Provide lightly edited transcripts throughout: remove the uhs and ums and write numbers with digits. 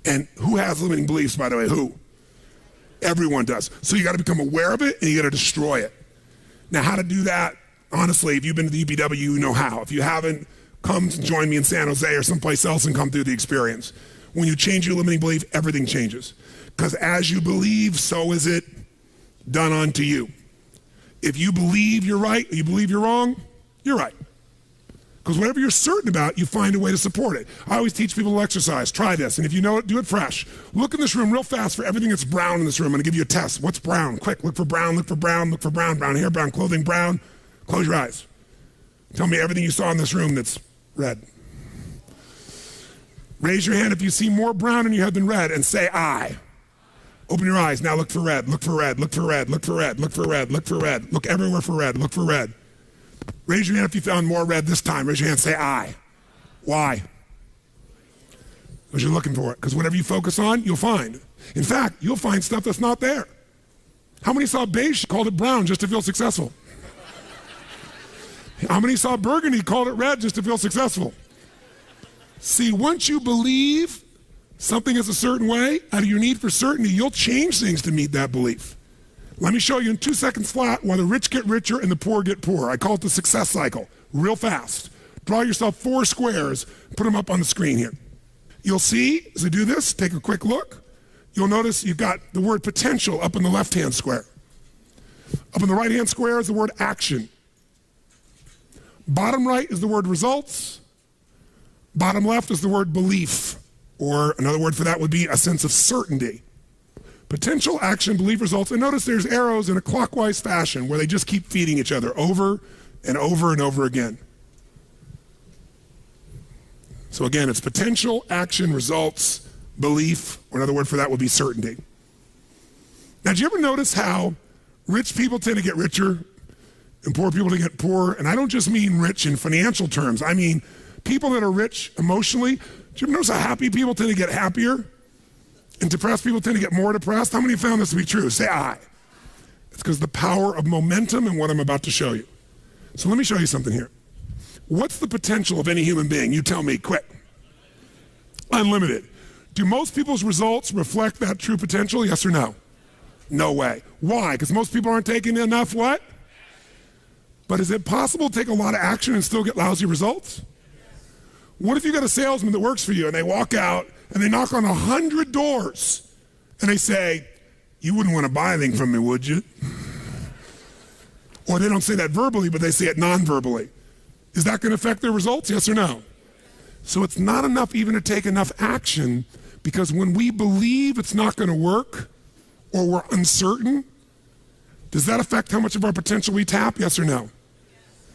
And who has limiting beliefs, by the way? Who? Everyone does. So you got to become aware of it and you got to destroy it. Now, how to do that? Honestly, if you've been to the UPW, you know how. If you haven't, come join me in San Jose or someplace else and come through the experience. When you change your limiting belief, everything changes. Because as you believe, so is it done unto you. If you believe you're right, or you believe you're wrong, you're right. Because whatever you're certain about, you find a way to support it. I always teach people to exercise. Try this. And if you know it, do it fresh. Look in this room real fast for everything that's brown in this room. I'm going to give you a test. What's brown? Quick, look for brown, look for brown, look for brown. Brown hair, brown clothing, brown. Close your eyes. Tell me everything you saw in this room that's red. Raise your hand if you see more brown in your head than red and say I. Open your eyes. Now look for red, look for red, look for red, look for red, look for red, look for red. Look everywhere for red, look for red. Raise your hand if you found more red this time. Raise your hand, say I. Why? Because you're looking for it. Because whatever you focus on, you'll find. In fact, you'll find stuff that's not there. How many saw beige, called it brown just to feel successful? How many saw burgundy, called it red just to feel successful? See, once you believe something is a certain way, out of your need for certainty, you'll change things to meet that belief. Let me show you in 2 seconds flat why the rich get richer and the poor get poorer. I call it the success cycle, real fast. Draw yourself 4 squares, put them up on the screen here. You'll see, as I do this, take a quick look. You'll notice you've got the word potential up in the left-hand square. Up in the right-hand square is the word action. Bottom right is the word results. Bottom left is the word belief, or another word for that would be a sense of certainty. Potential, action, belief, results. And notice there's arrows in a clockwise fashion where they just keep feeding each other over and over and over again. So again, it's potential, action, results, belief, or another word for that would be certainty. Now, do you ever notice how rich people tend to get richer and poor people to get poorer? And I don't just mean rich in financial terms. I mean people that are rich emotionally. Do you ever notice how happy people tend to get happier? And depressed people tend to get more depressed? How many have found this to be true? Say I. It's because the power of momentum and what I'm about to show you. So let me show you something here. What's the potential of any human being? You tell me, quick. Unlimited. Do most people's results reflect that true potential? Yes or no? No way. Why? Because most people aren't taking enough what? But is it possible to take a lot of action and still get lousy results? What if you got a salesman that works for you and they walk out and they knock on 100 doors and they say, you wouldn't want to buy anything from me, would you? Or they don't say that verbally, but they say it non-verbally. Is that going to affect their results? Yes or no? So it's not enough even to take enough action, because when we believe it's not going to work or we're uncertain, does that affect how much of our potential we tap? Yes or no?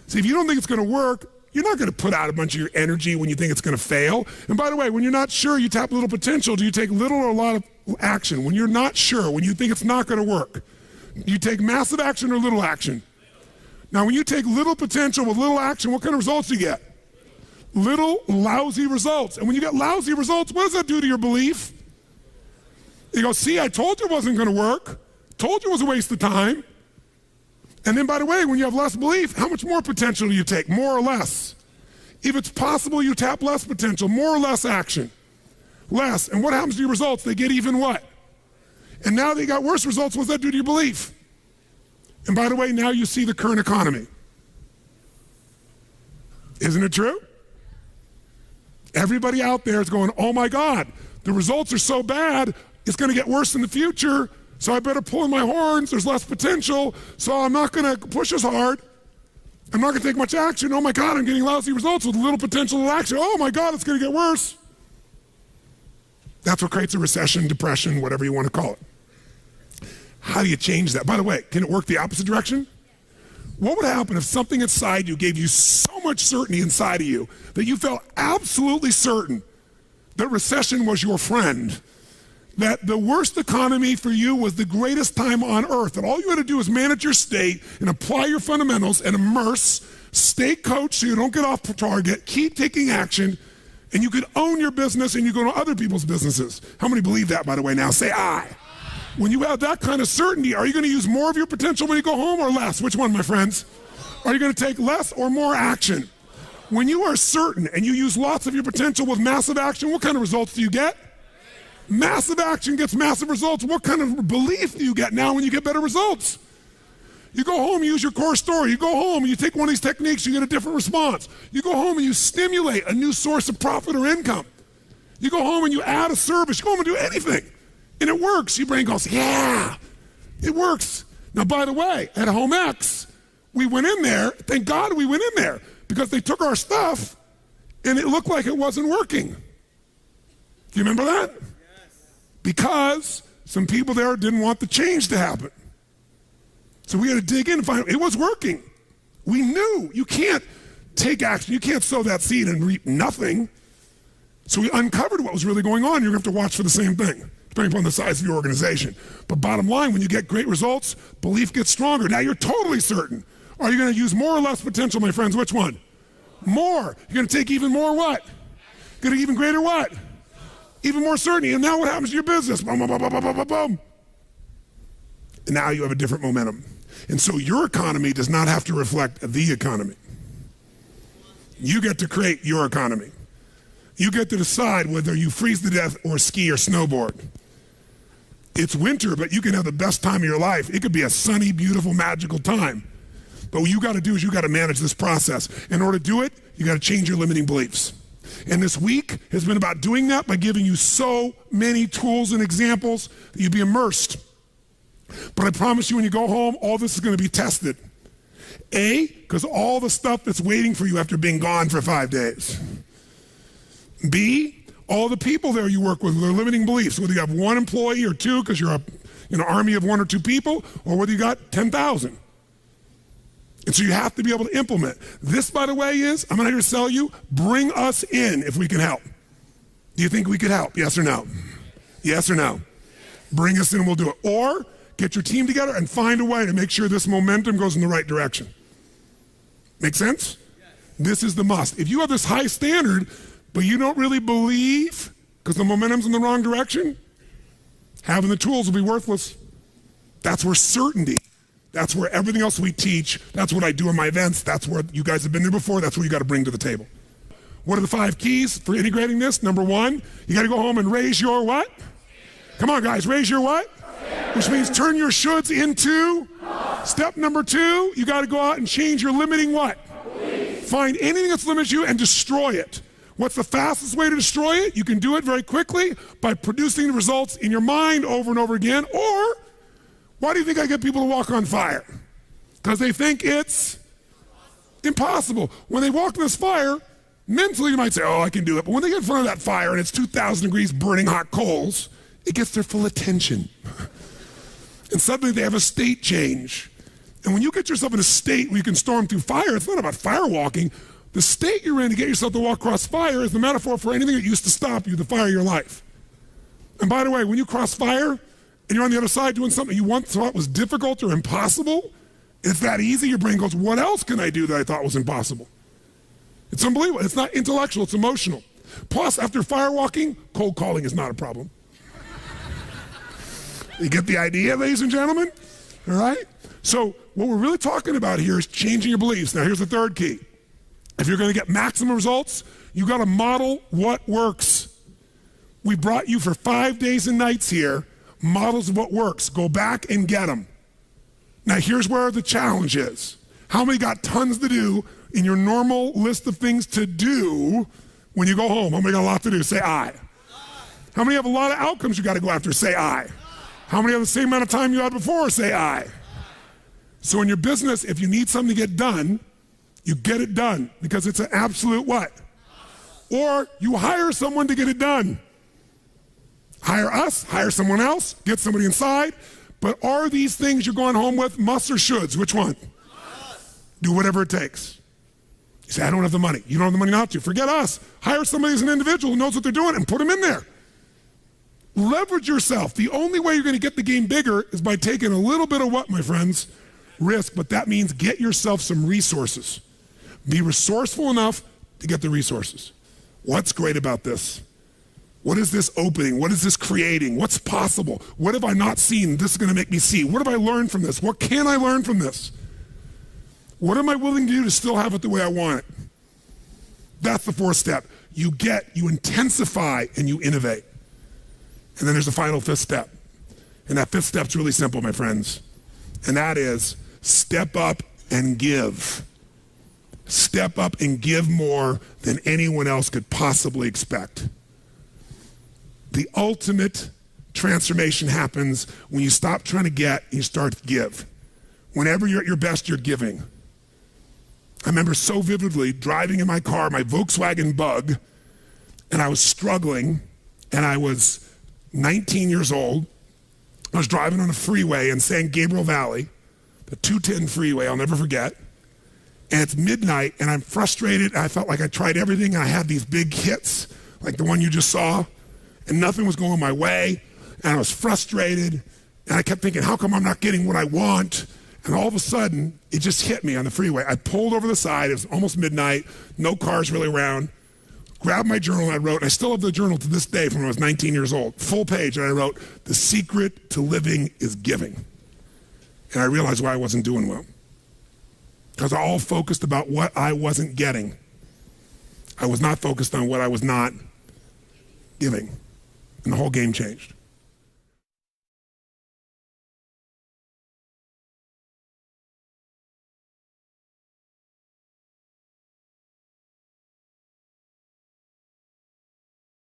See, if you don't think it's going to work, you're not going to put out a bunch of your energy when you think it's going to fail. And by the way, when you're not sure, you tap little potential. Do you take little or a lot of action? When you're not sure, when you think it's not going to work, you take massive action or little action? Now, when you take little potential with little action, what kind of results do you get? Little lousy results. And when you get lousy results, what does that do to your belief? You go, see, I told you it wasn't going to work. Told you it was a waste of time. And then, by the way, when you have less belief, how much more potential do you take? More or less? If it's possible, you tap less potential, more or less action. Less. And what happens to your results? They get even what? And now they got worse results. What does that do to your belief? And by the way, now you see the current economy. Isn't it true? Everybody out there is going, oh my God, the results are so bad, it's going to get worse in the future. So I better pull in my horns, there's less potential, so I'm not going to push as hard. I'm not going to take much action. Oh my God, I'm getting lousy results with little potential action. Oh my God, it's going to get worse. That's what creates a recession, depression, whatever you want to call it. How do you change that? By the way, can it work the opposite direction? What would happen if something inside you gave you so much certainty inside of you that you felt absolutely certain that recession was your friend? That the worst economy for you was the greatest time on earth, and all you had to do is manage your state and apply your fundamentals and immerse, stay coached so you don't get off target, keep taking action, and you could own your business and you go to other people's businesses. How many believe that, by the way, now? Say I. When you have that kind of certainty, are you going to use more of your potential when you go home or less? Which one, my friends? Are you going to take less or more action? When you are certain and you use lots of your potential with massive action, what kind of results do you get? Massive action gets massive results. What kind of belief do you get now when you get better results? You go home, you use your core story. You go home and you take one of these techniques, you get a different response. You go home and you stimulate a new source of profit or income. You go home and you add a service. You go home and do anything. And it works. Your brain goes, yeah, it works. Now, by the way, at Home X, we went in there. Thank God we went in there because they took our stuff and it looked like it wasn't working. Do you remember that? Yes. Because some people there didn't want the change to happen. So we had to dig in and find out it was working. We knew you can't take action. You can't sow that seed and reap nothing. So we uncovered what was really going on. You're going to have to watch for the same thing, depending upon the size of your organization. But bottom line, when you get great results, belief gets stronger. Now you're totally certain. Are you going to use more or less potential, my friends? Which one? More. You're going to take even more what? Going to even greater what? Even more certainty. And now what happens to your business? Boom, boom, boom, boom, boom, boom, boom. And now you have a different momentum. And so your economy does not have to reflect the economy. You get to create your economy. You get to decide whether you freeze to death or ski or snowboard. It's winter, but you can have the best time of your life. It could be a sunny, beautiful, magical time. But what you got to do is you got to manage this process. In order to do it, you got to change your limiting beliefs. And this week has been about doing that by giving you so many tools and examples that you'd be immersed. But I promise you when you go home, all this is going to be tested. A, because all the stuff that's waiting for you after being gone for 5 days. B, all the people there you work with, their limiting beliefs, whether you have one employee or two because you're an army of 1 or 2 people, or whether you got 10,000. And so you have to be able to implement. This, by the way, is, I'm not here to sell you, bring us in if we can help. Do you think we could help? Yes or no? Yes or no? Bring us in and we'll do it. Or get your team together and find a way to make sure this momentum goes in the right direction. Make sense? Yes. This is the must. If you have this high standard, but you don't really believe because the momentum's in the wrong direction, having the tools will be worthless. That's where certainty, that's where everything else we teach, that's what I do in my events, that's where you guys have been there before, that's what you got to bring to the table. What are the 5 keys for integrating this? Number 1, you got to go home and raise your what? Come on, guys, raise your what? Which means turn your shoulds into. Step number 2, you got to go out and change your limiting what? Find anything that's limited you and destroy it. What's the fastest way to destroy it? You can do it very quickly by producing the results in your mind over and over again. Or, why do you think I get people to walk on fire? Because they think it's impossible. When they walk in this fire, mentally you might say, oh, I can do it. But when they get in front of that fire and it's 2,000 degrees burning hot coals, it gets their full attention. And suddenly they have a state change. And when you get yourself in a state where you can storm through fire, it's not about fire walking. The state you're in to get yourself to walk across fire is the metaphor for anything that used to stop you, the fire of your life. And by the way, when you cross fire and you're on the other side doing something you once thought was difficult or impossible, it's that easy, your brain goes, what else can I do that I thought was impossible? It's unbelievable. It's not intellectual, it's emotional. Plus, after fire walking, cold calling is not a problem. You get the idea, ladies and gentlemen? All right? So what we're really talking about here is changing your beliefs. Now, here's the 3rd key. If you're going to get maximum results, you got to model what works. We brought you for 5 days and nights here, models of what works. Go back and get them. Now, here's where the challenge is. How many got tons to do in your normal list of things to do when you go home? How many got a lot to do? Say aye. How many have a lot of outcomes you got to go after? Say aye. How many have the same amount of time you had before? Say aye. So in your business, if you need something to get done, you get it done because it's an absolute what? Or you hire someone to get it done. Hire us, hire someone else, get somebody inside. But are these things you're going home with musts or shoulds? Which one? Do whatever it takes. You say, I don't have the money. You don't have the money not to. Forget us. Hire somebody as an individual who knows what they're doing and put them in there. Leverage yourself. The only way you're going to get the game bigger is by taking a little bit of what, my friends? Risk, but that means get yourself some resources. Be resourceful enough to get the resources. What's great about this? What is this opening? What is this creating? What's possible? What have I not seen? This is going to make me see. What have I learned from this? What can I learn from this? What am I willing to do to still have it the way I want it? That's the 4th step. You intensify and you innovate. And then there's a final fifth step. And that fifth step's really simple, my friends. And that is step up and give. Step up and give more than anyone else could possibly expect. The ultimate transformation happens when you stop trying to get and you start to give. Whenever you're at your best, you're giving. I remember so vividly driving in my car, my Volkswagen Bug, and I was struggling, and I was 19 years old. I was driving on a freeway in San Gabriel Valley, the 210 freeway, I'll never forget. And it's midnight, and I'm frustrated. I felt like I tried everything, and I had these big hits, like the one you just saw, and nothing was going my way, and I was frustrated, and I kept thinking, how come I'm not getting what I want? And all of a sudden, it just hit me on the freeway. I pulled over the side. It was almost midnight, no cars really around. Grabbed my journal, and I wrote, I still have the journal to this day from when I was 19 years old, full page, and I wrote, the secret to living is giving. And I realized why I wasn't doing well. Because I all focused about what I wasn't getting. I was not focused on what I was not giving. And the whole game changed.